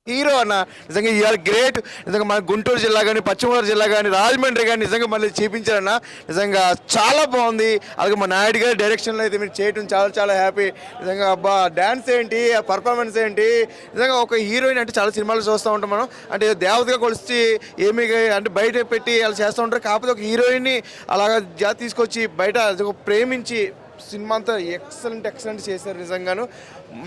Hero అన్న. నిజంగా ఇవాళ గ్రేట్. నిజంగా మన గుంటూరు జిల్లా కానీ, పశ్చిమ గోదావరి జిల్లా కానీ, రాజమండ్రి కానీ నిజంగా మళ్ళీ చూపించారన్న. నిజంగా చాలా బాగుంది. అలాగే మా నాయుడు గారి డైరెక్షన్లో అయితే మీరు చేయడం చాలా చాలా హ్యాపీ. నిజంగా అబ్బా డ్యాన్స్ ఏంటి, ఆ పర్ఫార్మెన్స్ ఏంటి, నిజంగా ఒక హీరోయిన్ అంటే చాలా సినిమాలు చూస్తూ ఉంటాం మనం. అంటే దేవతగా కొలిచి ఏమి అంటే బయట పెట్టి అలా చేస్తూ ఉంటారు. కాకపోతే ఒక హీరోయిన్ని అలాగా తీసుకొచ్చి బయట ప్రేమించి సినిమా అంతా ఎక్సలెంట్ చేశారు. నిజంగాను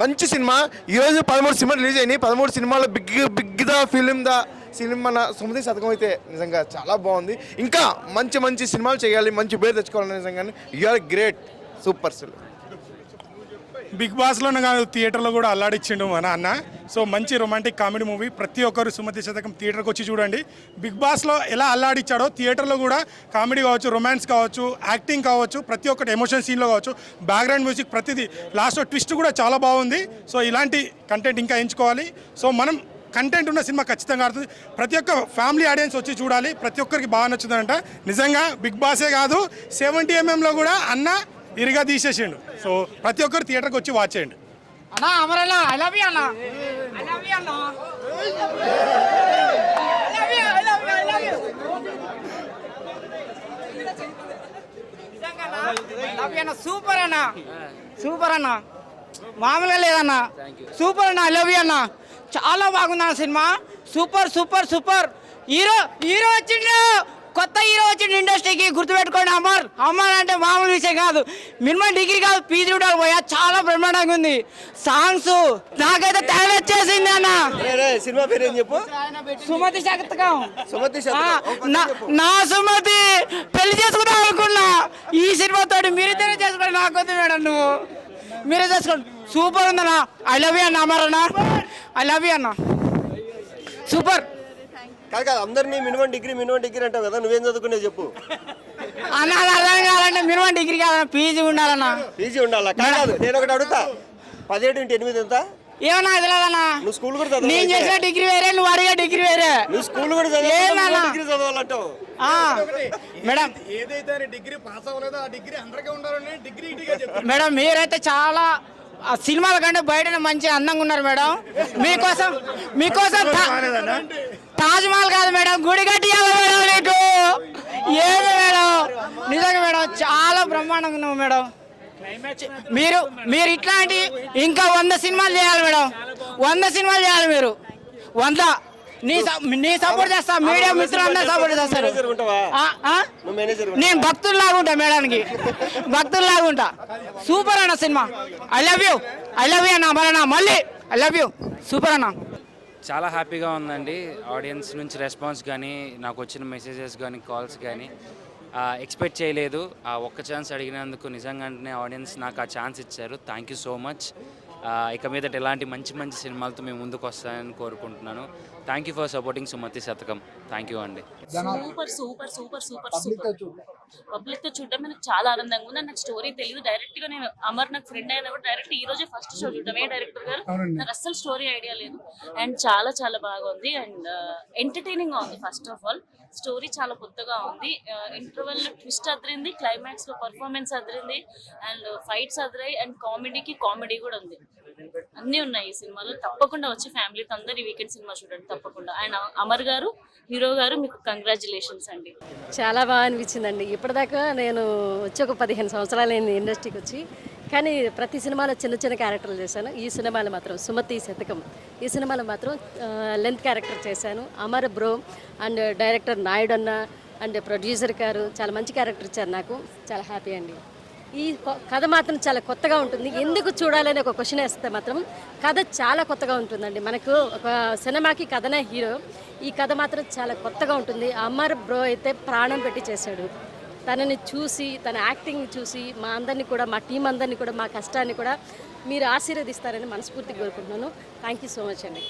మంచి సినిమా. ఈరోజు 13 సినిమాలు రిలీజ్ అయినాయి. 13 సినిమాలో బిగ్ ద ఫిలిం మన సుమతి శతకం అయితే నిజంగా చాలా బాగుంది. ఇంకా మంచి సినిమాలు చేయాలి, మంచి పేరు తెచ్చుకోవాలి. నిజంగానే యూఆర్ గ్రేట్, సూపర్ అసలు. బిగ్ బాస్లోనే కాదు, థియేటర్లో కూడా అల్లాడిచ్చిండు మన అన్న. సో మంచి రొమాంటిక్ కామెడీ మూవీ. ప్రతి ఒక్కరు సుమతి శతకం థియేటర్కి వచ్చి చూడండి. బిగ్ బాస్లో ఎలా అల్లాడిచ్చాడో థియేటర్లో కూడా కామెడీ కావచ్చు, రొమాన్స్ కావచ్చు, యాక్టింగ్ కావచ్చు, ప్రతి ఒక్కటి ఎమోషన్ సీన్లో కావచ్చు, బ్యాక్గ్రౌండ్ మ్యూజిక్ ప్రతిదీ, లాస్ట్లో ట్విస్ట్ కూడా చాలా బాగుంది. సో ఇలాంటి కంటెంట్ ఇంకా ఎంచుకోవాలి. సో మనం కంటెంట్ ఉన్న సినిమా ఖచ్చితంగా ఆడుతుంది. ప్రతి ఒక్క ఫ్యామిలీ ఆడియన్స్ వచ్చి చూడాలి. ప్రతి ఒక్కరికి బాగా నచ్చుతుందంట. నిజంగా బిగ్ బాసే కాదు, 70mm కూడా అన్న ఇరిగా తీసేసిండు. సో ప్రతి ఒక్కరు థియేటర్కి వచ్చి వాచ్ చేయండి. అన్నా అమరన్నా ఐ లవ్ యూ అన్నా, ఐ లవ్ యూ అన్నా, సూపర్ అన్నా, సూపర్ అన్నా, మామూలుగా లేదన్నా, సూపర్ అన్నా, ఐ లవ్ యూ అన్నా. చాలా బాగుంది అన్న సినిమా. సూపర్ హీరో వచ్చిండు, కొత్త హీరో వచ్చిండు ఇండస్ట్రీకి. గుర్తుపెట్టుకోండి, అమర్ అంటే మామూలు విషయం కాదు. మినిమం డిగ్రీ కాదు, పీజీ కూడా పోయా. చాలా బ్రహ్మాండంగా ఉంది. సాంగ్స్ నాకైతే తెగ వచ్చేసింది అన్న. సినిమా పేరు ఏం చెప్పు? సుమతి శతకం. నా సుమతి పెళ్లి చేసుకుందాం అనుకున్నా. ఈ సినిమాతో మీరిద్దరే చేసుకోండి, నాకు వద్దు మేడం, నువ్వు మీరే చేసుకోండి. సూపర్ ఉందన్నా. ఐ లవ్ యూ అన్న, అమర్ అన్న, ఐ లవ్ యూ అన్న, సూపర్. కాదు అందరినీ మినిమం డిగ్రీ అంటావు కదా, నువ్వేం చదువుకునేది చెప్పు అన్న. అది అర్థం కావాలంటే మినిమం డిగ్రీ కాదన్న, పీజీ ఉండాలన్నా. పీజీ ఉండాలా? కాదు, నేను ఒకటి అడుగుతా, 17 × 8 ఎంత? ఏమన్నా తెలియదన్నా. నువ్వు స్కూల్ కూడా చదవాలి. నేను చేసిన డిగ్రీ వేరే, నువ్వు అడిగే డిగ్రీ వేరే. నువ్వు స్కూల్ కూడా చదవాలంటావు మేడం. ఏదైతే డిగ్రీ పాస్ అవ్వలేదో ఆ డిగ్రీ అందరికీ ఉండాలని డిగ్రీ మేడం మీరైతే చాలా సినిమాల కంటే బయటనే మంచి అందంగా ఉన్నారు మేడం. మీకోసం తాజ్ మహల్ కాదు మేడం, గుడి కట్టియాలి మేడం నీకు. ఏది మేడం, నిజంగా మేడం చాలా బ్రహ్మాండంగా ఉన్నావు మేడం. మీరు ఇట్లాంటి ఇంకా 100 సినిమాలు చేయాలి మేడం, 100 సినిమాలు చేయాలి మీరు. 100 నీ సపోర్ట్ చేస్తా, మీడియా మిత్రులందరూ సపోర్ట్ చేస్తారు. నేను భక్తుల్లాగా ఉంటా మేడానికి, భక్తుల్లాగా ఉంటా. సూపర్ అన్న సినిమా. ఐ లవ్ యూ అన్న, అమరన్నా మళ్ళీ ఐ లవ్ యూ. సూపర్ అన్న. చాలా హ్యాపీగా ఉందండి. ఆడియన్స్ నుంచి రెస్పాన్స్ కానీ, నాకు వచ్చిన మెసేజెస్ కానీ, కాల్స్ కానీ ఎక్స్పెక్ట్ చేయలేదు. ఆ ఒక్క ఛాన్స్ అడిగినందుకు నిజంగానే ఆడియన్స్ నాకు ఆ ఛాన్స్ ఇచ్చారు. Thank you so much. ఇక మీదట ఎలాంటి మంచి సినిమాలతో మేము ముందుకు వస్తాయని కోరుకుంటున్నాను. Thank you for supporting Sumathi Sathakam. Thank you అండి. సూపర్ పబ్లిక్తో చూడడం నాకు చాలా ఆనందంగా ఉంది. నాకు స్టోరీ తెలియదు. డైరెక్ట్గా నేను అమర్ నాకు ఫ్రెండ్ అయినా కూడా డైరెక్ట్ ఈ రోజే ఫస్ట్ షో చూడడం. డైరెక్టర్ గారు నాకు అస్సలు స్టోరీ ఐడియా లేదు. అండ్ చాలా బాగా ఉంది. అండ్ ఎంటర్టైనింగ్గా ఉంది. ఫస్ట్ ఆఫ్ ఆల్ స్టోరీ చాలా కొత్తగా ఉంది. ఇంటర్వెల్లో ట్విస్ట్ అదిరింది, క్లైమాక్స్లో performance Adirindi, and fights అదిరాయి, and comedy కూడా ఉంది. అన్నీ ఉన్నాయి ఈ సినిమాలో. తప్పకుండా వచ్చి ఫ్యామిలీతో అందరు వీకెండ్ సినిమా చూడండి తప్పకుండా. అండ్ అమర్ గారు, హీరో గారు, మీకు కంగ్రాచులేషన్స్ అండి. చాలా బాగా అనిపించిందండి. ఇప్పటిదాకా నేను వచ్చి ఒక 15 సంవత్సరాలు అయింది ఇండస్ట్రీకి వచ్చి. కానీ ప్రతి సినిమాలో చిన్న క్యారెక్టర్లు చేశాను. ఈ సినిమాలో మాత్రం సుమతి శతకం, ఈ సినిమాలో మాత్రం లెంత్ క్యారెక్టర్ చేశాను. Amar bro and director Naidu అన్న అండ్ ప్రొడ్యూసర్ గారు చాలా మంచి క్యారెక్టర్ ఇచ్చారు. నాకు చాలా హ్యాపీ అండి. ఈ కథ మాత్రం చాలా కొత్తగా ఉంటుంది. ఎందుకు చూడాలని ఒక క్వశ్చన్ వేస్తే మాత్రం కథ చాలా కొత్తగా ఉంటుందండి. మనకు ఒక సినిమాకి కథనే హీరో. ఈ కథ మాత్రం చాలా కొత్తగా ఉంటుంది. అమర్ బ్రో అయితే ప్రాణం పెట్టి చేశాడు. తనని చూసి, తన యాక్టింగ్ చూసి మా అందరినీ కూడా, మా టీం అందరినీ కూడా, మా కష్టాన్ని కూడా మీరు ఆశీర్వదిస్తారని మనస్ఫూర్తిగా కోరుకుంటున్నాను. థ్యాంక్ యూ సో మచ్ అండి.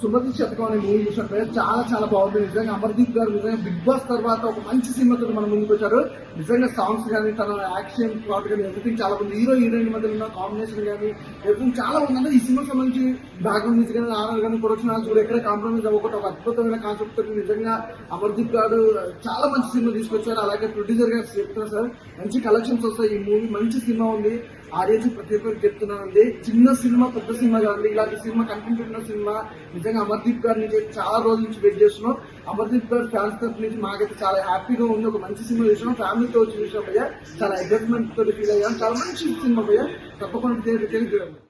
సుమతి శతకం అనే మూవీ చూసినప్పుడు చాలా బాగుంది. నిజంగా అమర్దీప్ గారు నిజంగా బిగ్ బాస్ తర్వాత ఒక మంచి సినిమాతో మన ముందుకు వచ్చారు. నిజంగా సాంగ్స్ కానీ, తన యాక్షన్ ప్లాట్ కానీ ఎవ్రీథింగ్ చాలా ఉంది. హీరోయిన్ మధ్య ఉన్న కాంబినేషన్ కానీ ఎవ్రీథింగ్ చాలా ఉంది. అంటే ఈ సినిమాకి సంబంధించి బ్యాక్గ్రౌండ్ మ్యూజిక్ కానీ, ఆర్ఆర్ కానీ, ప్రొడక్షన్ హాల్స్ కూడా ఎక్కడ కాంప్రమైజ్ అవ్వకుండా ఒక అద్భుతమైన కాన్సెప్ట్ తోటి నిజంగా అమర్దీప్ గారు చాలా మంచి సినిమా తీసుకొచ్చారు. అలాగే ప్రొడ్యూసర్ గారు చెప్తున్నారు సార్, మంచి కలెక్షన్స్ వస్తాయి. ఈ మూవీ మంచి సినిమా ఉంది. ఆడియన్స్ ప్రతి ఒక్కరికి చెప్తున్నానండి, చిన్న సినిమా పెద్ద సినిమా కాదండి, ఇలాంటి సినిమా కంటెంట్ ఉన్న సినిమా నిజంగా అమర్దీప్ గారి నుంచి చాలా రోజుల నుంచి వెయిట్ చేస్తున్నాం. అమర్దీప్ గారి ఫ్యాన్స్ తరఫు నుంచి మాకైతే చాలా హ్యాపీగా ఉంది. ఒక మంచి సినిమా చూసినాం, ఫ్యామిలీతో వచ్చి చూసాం భయ్యా, చాలా ఎగ్జైట్మెంట్ తోటి ఫీల్ అయ్యాం. చాలా మంచి సినిమా భయ్యా, తప్పకుండా థియేటర్కి చూడండి.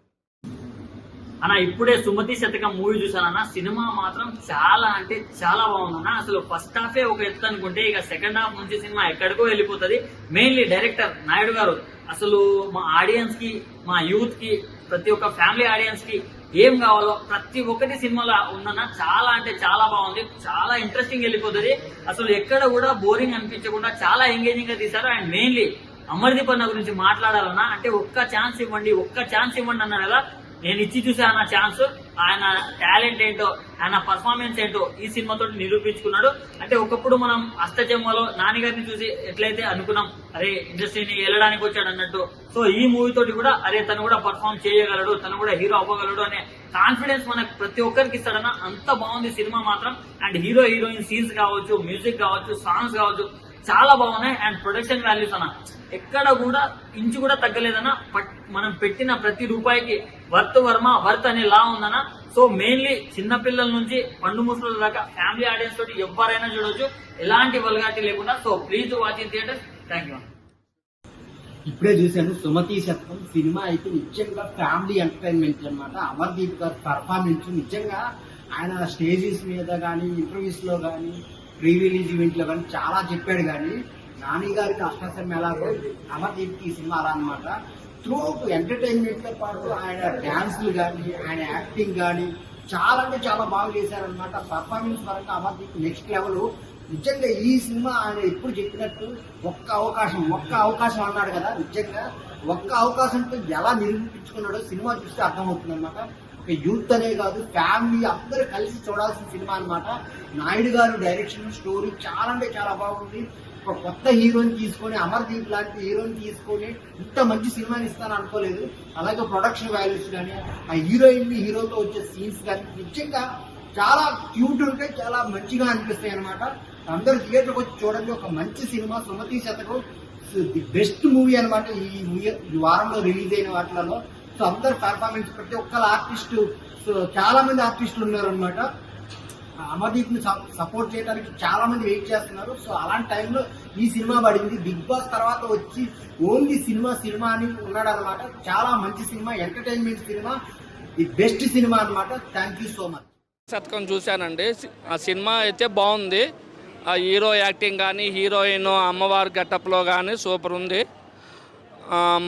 అన్న ఇప్పుడే సుమతి శతకం మూవీ చూసానన్న, సినిమా మాత్రం చాలా అంటే చాలా బాగుందన్న. అసలు ఫస్ట్ హాఫే ఒక ఎత్తు అనుకుంటే ఇక సెకండ్ హాఫ్ నుంచి సినిమా ఎక్కడికో వెళ్ళిపోతుంది. మెయిన్లీ డైరెక్టర్ నాయుడు గారు అసలు మా ఆడియన్స్ కి, మా యూత్ కి, ప్రతి ఒక్క ఫ్యామిలీ ఆడియన్స్ కి ఏం కావాలో ప్రతి ఒక్కటి సినిమాలో ఉందన్న. చాలా అంటే చాలా బాగుంది, చాలా ఇంట్రెస్టింగ్ వెళ్ళిపోతుంది. అసలు ఎక్కడ కూడా బోరింగ్ అనిపించకుండా చాలా ఎంగేజింగ్ గా తీశారు. అండ్ మెయిన్లీ అమర్దీప్ అన్న గురించి మాట్లాడాలన్నా అంటే ఒక్క ఛాన్స్ ఇవ్వండి అన్నారు కదా. నేను ఇచ్చి చూసాను ఆ ఛాన్స్. ఆయన టాలెంట్ ఏంటో, ఆయన పర్ఫార్మెన్స్ ఏంటో ఈ సినిమాతో నిరూపించుకున్నాడు. అంటే ఒకప్పుడు మనం అష్టచెమ్మలో నాన్నగారిని చూసి ఎట్లయితే అనుకున్నాం, అరే ఇండస్ట్రీని వెళ్ళడానికి వచ్చాడు అన్నట్టు, సో ఈ మూవీ తోటి కూడా అరే తను కూడా పర్ఫార్మ్ చేయగలడు, తను కూడా హీరో అవ్వగలడు అనే కాన్ఫిడెన్స్ మనకు ప్రతి ఒక్కరికి ఇస్తాడన్న. అంత బాగుంది సినిమా మాత్రం. అండ్ హీరో హీరోయిన్ సీన్స్ కావచ్చు, మ్యూజిక్ కావచ్చు, సాంగ్స్ కావచ్చు, చాలా బాగున్నాయి. అండ్ ప్రొడక్షన్ వాల్యూస్ అన్న ఎక్కడ కూడా ఇంచు కూడా తగ్గలేదన్న. మనం పెట్టిన ప్రతి రూపాయికి వర్త్ అనే లా ఉందన్న. సో మెయిన్లీ చిన్నపిల్లల నుంచి పండు ముసలుల దాకా ఫ్యామిలీ ఆడియన్స్ తోటి ఎవరైనా చూడొచ్చు, ఎలాంటి వల్గారిటీ లేకుండా. So please watch in theatre. Thank you. ఇప్పుడే చూశాను సుమతి శతకం సినిమా అయితే నిజంగా ఫ్యామిలీ ఎంటర్టైన్మెంట్ అన్నమాట. అమర్దీప్ గారి పర్ఫార్మెన్స్ నిజంగా ఆయన స్టేజెస్ మీద కానీ, ఇంటర్వ్యూస్ లో కానీ, ప్రీ రిలీజ్ ఈవెంట్ లో కానీ చాలా చెప్పాడు. కానీ నాని గారికి అష్టసం ఎలాగో అమర్దీప్ కి ఈ సినిమా అలా అనమాట. త్రూ ఎంటర్టైన్మెంట్ తో పాటు ఆయన డాన్స్లు కానీ, ఆయన యాక్టింగ్ కానీ చాలా అంటే చాలా బాగా చేశారనమాట. పర్ఫార్మెన్స్ పరంగా అమర్దీప్ నెక్స్ట్ లెవెల్. నిజంగా ఈ సినిమా ఆయన ఎప్పుడు చెప్పినట్టు ఒక్క అవకాశం అన్నాడు కదా, నిజంగా ఒక్క అవకాశంతో ఎలా నిరూపించుకున్నాడో సినిమా చూస్తే అర్థమవుతుంది అనమాట. యూత్ అనే కాదు, ఫ్యామిలీ అందరూ కలిసి చూడాల్సిన సినిమా అనమాట. నాయుడు గారు డైరెక్షన్, స్టోరీ చాలా అంటే చాలా బాగుంది. ఒక కొత్త హీరోని తీసుకొని, అమర్దీప్ లాంటి హీరోని తీసుకొని ఇంత మంచి సినిమాని ఇస్తాను అనుకోలేదు. అలాగే ప్రొడక్షన్ వాల్యూస్ కానీ, ఆ హీరోయిన్ హీరోతో వచ్చే సీన్స్ కానీ నిజంగా చాలా క్యూట్ ఉంటాయి, చాలా మంచిగా అనిపిస్తాయి అనమాట. అందరూ థియేటర్కి వచ్చి చూడండి. ఒక మంచి సినిమా సుమతి శతకం, ది బెస్ట్ మూవీ అనమాట ఈ వారంలో రిలీజ్ అయిన వాటిలలో. సో అందరు పర్ఫార్మెన్స్, ప్రతి ఒక్కరు ఆర్టిస్టు, సో చాలా మంది ఆర్టిస్టులు ఉన్నారు అనమాట. అమర్దీప్ ని సపోర్ట్ చేయడానికి చాలా మంది వెయిట్ చేస్తున్నారు. సో అలాంటి టైంలో ఈ సినిమా పడింది. బిగ్ బాస్ తర్వాత వచ్చి ఓన్లీ సినిమా అని ఉన్నాడు అనమాట. చాలా మంచి సినిమా, ఎంటర్టైన్మెంట్ సినిమా, ది బెస్ట్ సినిమా అనమాట. Thank you so much. శతకం చూశానండి. ఆ సినిమా అయితే బాగుంది. ఆ హీరో యాక్టింగ్ కానీ, హీరోయిన్ అమ్మవారి గెటప్లో కానీ సూపర్ ఉంది.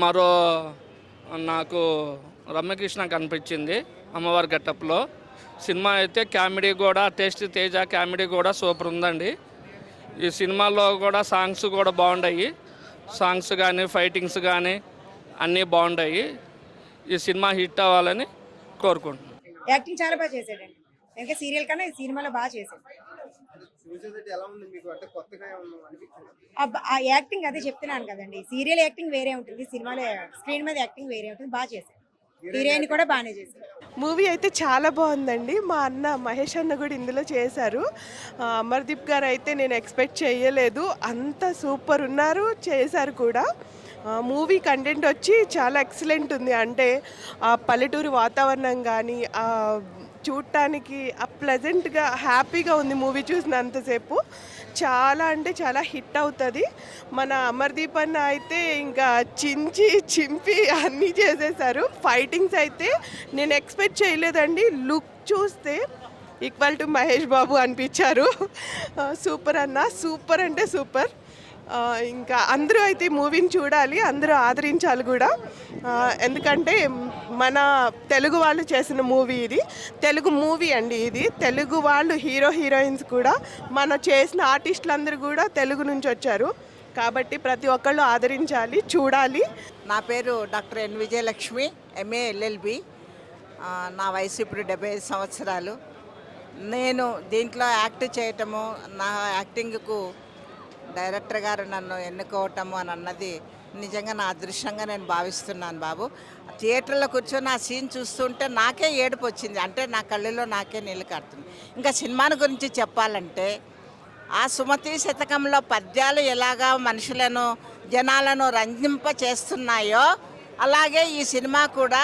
మరో నాకు రమ్యకృష్ణ కనిపించింది అమ్మవారి గెటప్లో. సినిమా అయితే కామెడీ కూడా, టేస్ట్ తేజ కామెడీ కూడా సూపర్ ఉందండి. ఈ సినిమాలో కూడా సాంగ్స్ కూడా బాగున్నాయి. సాంగ్స్ కానీ, ఫైటింగ్స్ కానీ అన్నీ బాగున్నాయి. ఈ సినిమా హిట్ అవ్వాలని కోరుకుంటున్నాను. యాక్టింగ్ చాలా బాగా చేశాడండి. ఇంకా సీరియల్ కన్నా ఈ సినిమాలో బాగా చేశాడు. ఆ యాక్టింగ్ అదే చెప్తున్నాను కదండి, సీరియల్ యాక్టింగ్ వేరే ఉంటుంది, సినిమాలో స్క్రీన్ మీద యాక్టింగ్ వేరే ఉంటుంది. బాగా చేశాడు. హీరోయిన్ కూడా బాగానే చేశారు. మూవీ అయితే చాలా బాగుందండి. మా అన్న మహేష్ అన్న కూడా ఇందులో చేశారు. అమర్దీప్ గారు అయితే నేను ఎక్స్పెక్ట్ చేయలేదు, అంత సూపర్ ఉన్నారు, చేశారు కూడా. మూవీ కంటెంట్ వచ్చి చాలా ఎక్సలెంట్ ఉంది. అంటే ఆ పల్లెటూరు వాతావరణం కానీ, చూడటానికి ప్లెజెంట్గా హ్యాపీగా ఉంది మూవీ చూసినంతసేపు. చాలా అంటే చాలా హిట్ అవుతుంది. మన అమర్దీప్ అన్న అయితే ఇంకా చింపి అన్నీ చేసేసారు. ఫైటింగ్స్ అయితే నేను ఎక్స్పెక్ట్ చేయలేదండి. లుక్ చూస్తే ఈక్వల్ టు మహేష్ బాబు అనిపించారు. సూపర్ అన్న, సూపర్ అంటే సూపర్. ఇంకా అందరూ అయితే మూవీని చూడాలి, అందరూ ఆదరించాలి కూడా. ఎందుకంటే మన తెలుగు వాళ్ళు చేసిన మూవీ ఇది, తెలుగు మూవీ అండి ఇది. తెలుగు వాళ్ళు హీరోయిన్స్ కూడా, మన చేసిన ఆర్టిస్టులందరూ కూడా తెలుగు నుంచి వచ్చారు. కాబట్టి ప్రతి ఒక్కళ్ళు ఆదరించాలి, చూడాలి. నా పేరు doctor N Vijayalakshmi, MA LLB. నా వయసు ఇప్పుడు 75 సంవత్సరాలు. నేను దీంట్లో యాక్ట్ చేయటము, నా యాక్టింగ్కు డైరెక్టర్ గారు నన్ను ఎన్నుకోవటము అని అన్నది నిజంగా నా అదృష్టంగా నేను భావిస్తున్నాను బాబు. థియేటర్లో కూర్చొని ఆ సీన్ చూస్తుంటే నాకే ఏడుపు వచ్చింది. అంటే నా కళ్ళలో నాకే నీళ్ళు కారుతుంది. ఇంకా సినిమాని గురించి చెప్పాలంటే ఆ సుమతి శతకంలో పద్యాలు ఎలాగా మనుషులను, జనాలను రంజింప చేస్తున్నాయో అలాగే ఈ సినిమా కూడా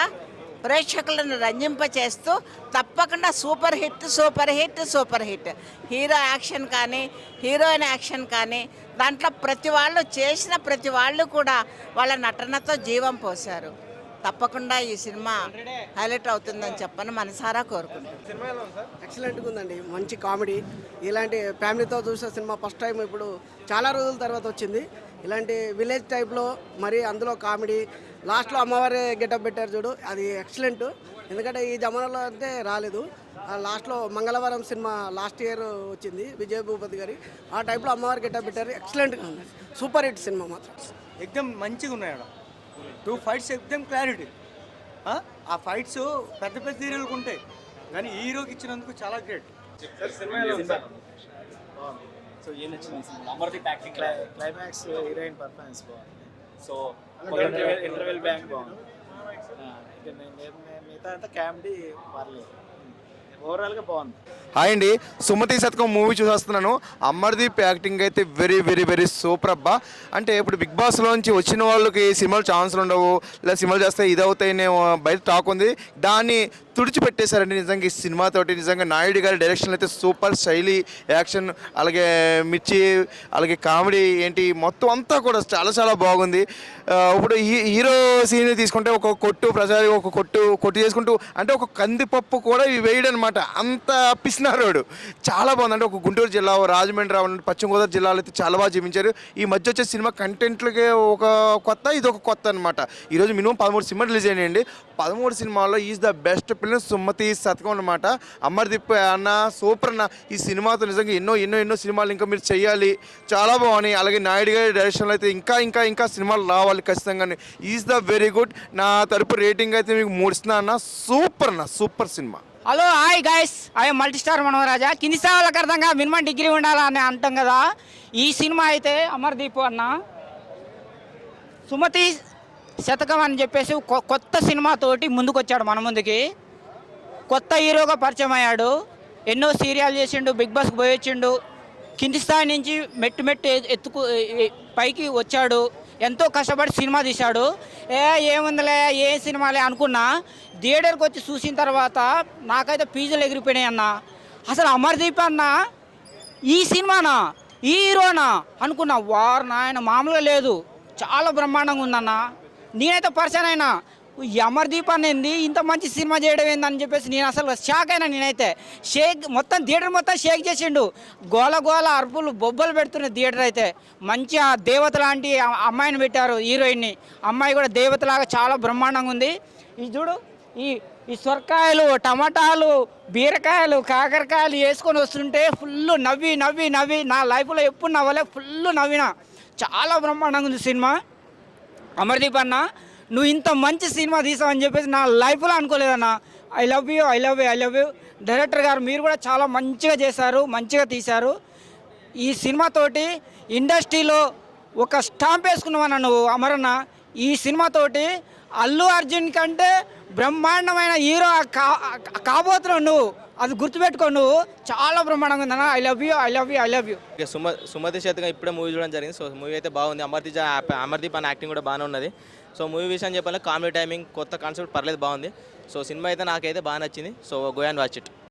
ప్రేక్షకులను రంజింపచేస్తూ తప్పకుండా super hit super hit super hit. Hero action కానీ హీరోయిన్ యాక్షన్ కానీ దాంట్లో ప్రతి వాళ్ళు చేసిన ప్రతి వాళ్ళు కూడా వాళ్ళ నటనతో జీవం పోశారు. తప్పకుండా ఈ సినిమా హైలైట్ అవుతుందని చెప్పని మనసారా కోరుకుంటున్నాను. ఎక్సలెంట్గా ఉందండి, మంచి కామెడీ. ఇలాంటి ఫ్యామిలీతో చూసే సినిమా ఫస్ట్ టైం ఇప్పుడు చాలా రోజుల తర్వాత వచ్చింది. ఇలాంటి విలేజ్ టైప్లో మరి అందులో కామెడీ, లాస్ట్లో అమ్మవారి గెటప్ పెట్టారు చూడు, అది ఎక్సలెంట్. ఎందుకంటే ఈ జమానాలో అంటే రాలేదు. లాస్ట్లో మంగళవారం సినిమా లాస్ట్ ఇయర్ వచ్చింది విజయ్ భూపతి గారి, ఆ టైప్లో అమ్మవారి గెటప్ పెట్టారు. ఎక్సలెంట్గా ఉంది, సూపర్ హిట్ సినిమా మాత్రం. ఎక్దమ్ మంచిగా ఉన్నాయి. 2 ఫైట్స్ ఎక్దమ్ క్లారిటీ. ఆ ఫైట్స్ పెద్ద పెద్ద హీరోలకు ఉంటాయి కానీ హీరోకి ఇచ్చినందుకు చాలా గ్రేట్. సో ఏం నచ్చింది Amardeep acting, climax, heroine performance బాగుంది. సో ఇంటర్వెల్ బ్యాంక్ బాగుంది. మిగతా అంతా కామెడీ పర్లేదు, ఓవరాల్గా బాగుంది. హాయ్ అండి, సుమతి శతకం మూవీ చూసేస్తున్నాను. అమర్దీప్ యాక్టింగ్ అయితే వెరీ వెరీ వెరీ సూపర్ అబ్బా. అంటే ఇప్పుడు బిగ్ బాస్లోంచి వచ్చిన వాళ్ళకి సినిమాలు ఛాన్సులు ఉండవు, లేదా సినిమాలు చేస్తే ఇది అవుతాయనే బయట టాక్ ఉంది. దాన్ని తుడిచిపెట్టేశారండి నిజంగా ఈ సినిమాతోటి. నిజంగా నాయుడు గారి డైరెక్షన్ అయితే సూపర్, శైలి, యాక్షన్, అలాగే మిర్చి, అలాగే కామెడీ ఏంటి మొత్తం అంతా కూడా చాలా చాలా బాగుంది. ఇప్పుడు హీరో సీన్ తీసుకుంటే ఒక కొట్టు ప్రసాద్ ఒక కొట్టు చేసుకుంటూ అంటే ఒక కందిపప్పు కూడా వేయడం అనమాట, అంత పిసినారోడు. చాలా బాగుంది. అంటే ఒక గుంటూరు జిల్లా, రాజమండ్రి, పశ్చిమ గోదావరి జిల్లాలో అయితే చాలా బాగా చూపించారు. ఈ మధ్య వచ్చే సినిమా కంటెంట్లకే ఒక కొత్త, ఇది ఒక కొత్త అనమాట. ఈరోజు మినిమం 13 సినిమాలు రిలీజ్ అయినాయండి. 13 సినిమాల్లో is the best film Sumathi Sathakam అనమాట. అమర్దీప్ అన్న సూపర్ అన్న. ఈ సినిమాతో నిజంగా ఎన్నో ఎన్నో ఎన్నో సినిమాలు ఇంకా మీరు చేయాలి, చాలా బాగున్నాయి. అలాగే నాయుడు గారి డైరెక్షన్లో అయితే ఇంకా ఇంకా ఇంకా సినిమాలు రావాలి ఖచ్చితంగా. Is the very good. నా తరపు రేటింగ్ అయితే మీకు 3 ఇస్తున్నా అన్న. సూపర్ అన్న, సూపర్ సినిమా. Hello hi guys, I multi star Manoraja. కింది స్థాయిలకు అర్థంగా మినిమం డిగ్రీ ఉండాలని అంటాం కదా. ఈ సినిమా అయితే అమర్దీప్ అన్న సుమతి శతకం అని చెప్పేసి కొత్త సినిమాతోటి ముందుకొచ్చాడు మన ముందుకి. కొత్త హీరోగా పరిచయం అయ్యాడు. ఎన్నో సీరియల్ చేసిండు, బిగ్ బాస్కి పోయి వచ్చిండు. కింది స్థాయి నుంచి మెట్టు పైకి వచ్చాడు. ఎంతో కష్టపడి సినిమా తీశాడు. ఏముందిలే ఏ సినిమాలే అనుకున్నా, థియేటర్కి వచ్చి చూసిన తర్వాత నాకైతే పీజులు ఎగిరిపోయినాయి అన్న. అసలు అమర్దీప్ అన్న ఈ సినిమానా, ఈ హీరోనా అనుకున్నా. వారు నాయన మామూలుగా లేదు, చాలా బ్రహ్మాండంగా ఉందన్న. నేనైతే పరిచయం అయినా ఈ అమర్దీప్ అనేది ఇంత మంచి సినిమా చేయడం ఏందని చెప్పేసి నేను అసలు షాక్ అయినా. నేనైతే మొత్తం థియేటర్ మొత్తం షేక్ చేసిండు. గోల గోల అరుపులు బొబ్బలు పెడుతున్న థియేటర్ అయితే. మంచిగా దేవత లాంటి అమ్మాయిని పెట్టారు, హీరోయిన్ని. అమ్మాయి కూడా దేవతలాగా చాలా బ్రహ్మాండంగా ఉంది. ఈ చూడు, ఈ సొరకాయలు, టమాటాలు, బీరకాయలు, కాకరకాయలు వేసుకొని వస్తుంటే ఫుల్ నవ్వి నవ్వి నవ్వి నా లైఫ్లో ఎప్పుడు నవ్వలే, ఫుల్ నవ్విన. చాలా బ్రహ్మాండంగా ఉంది సినిమా. అమర్దీప్ అన్న, నువ్వు ఇంత మంచి సినిమా తీసావని చెప్పేసి నా లైఫ్లో అనుకోలేదన్న. I love you, I love you, I love you. Director గారు మీరు కూడా చాలా మంచిగా చేశారు, మంచిగా తీశారు. ఈ సినిమాతోటి ఇండస్ట్రీలో ఒక స్టాంప్ వేసుకున్నావన్న నువ్వు అమరన్న. ఈ సినిమాతోటి అల్లు అర్జున్ కంటే బ్రహ్మాండమైన హీరో కాబోతున్నావు నువ్వు. అది గుర్తుపెట్టుకో, నువ్వు చాలా బ్రహ్మాండంగా ఉందన్న. I love you, I love you, I love you. Sumathi Sathakam ఇప్పుడే మూవీ చూడడం జరిగింది. సో మూవీ అయితే బాగుంది. అమర్దీప్ అన్న యాక్టింగ్ కూడా బాగానే ఉన్నది. సో మూవీ విషయం చెప్పాలంటే కామెడీ టైమింగ్, కొత్త కాన్సెప్ట్ పర్లేదు, బాగుంది. సో సినిమా అయితే నాకైతే బాగా నచ్చింది. So go and watch it.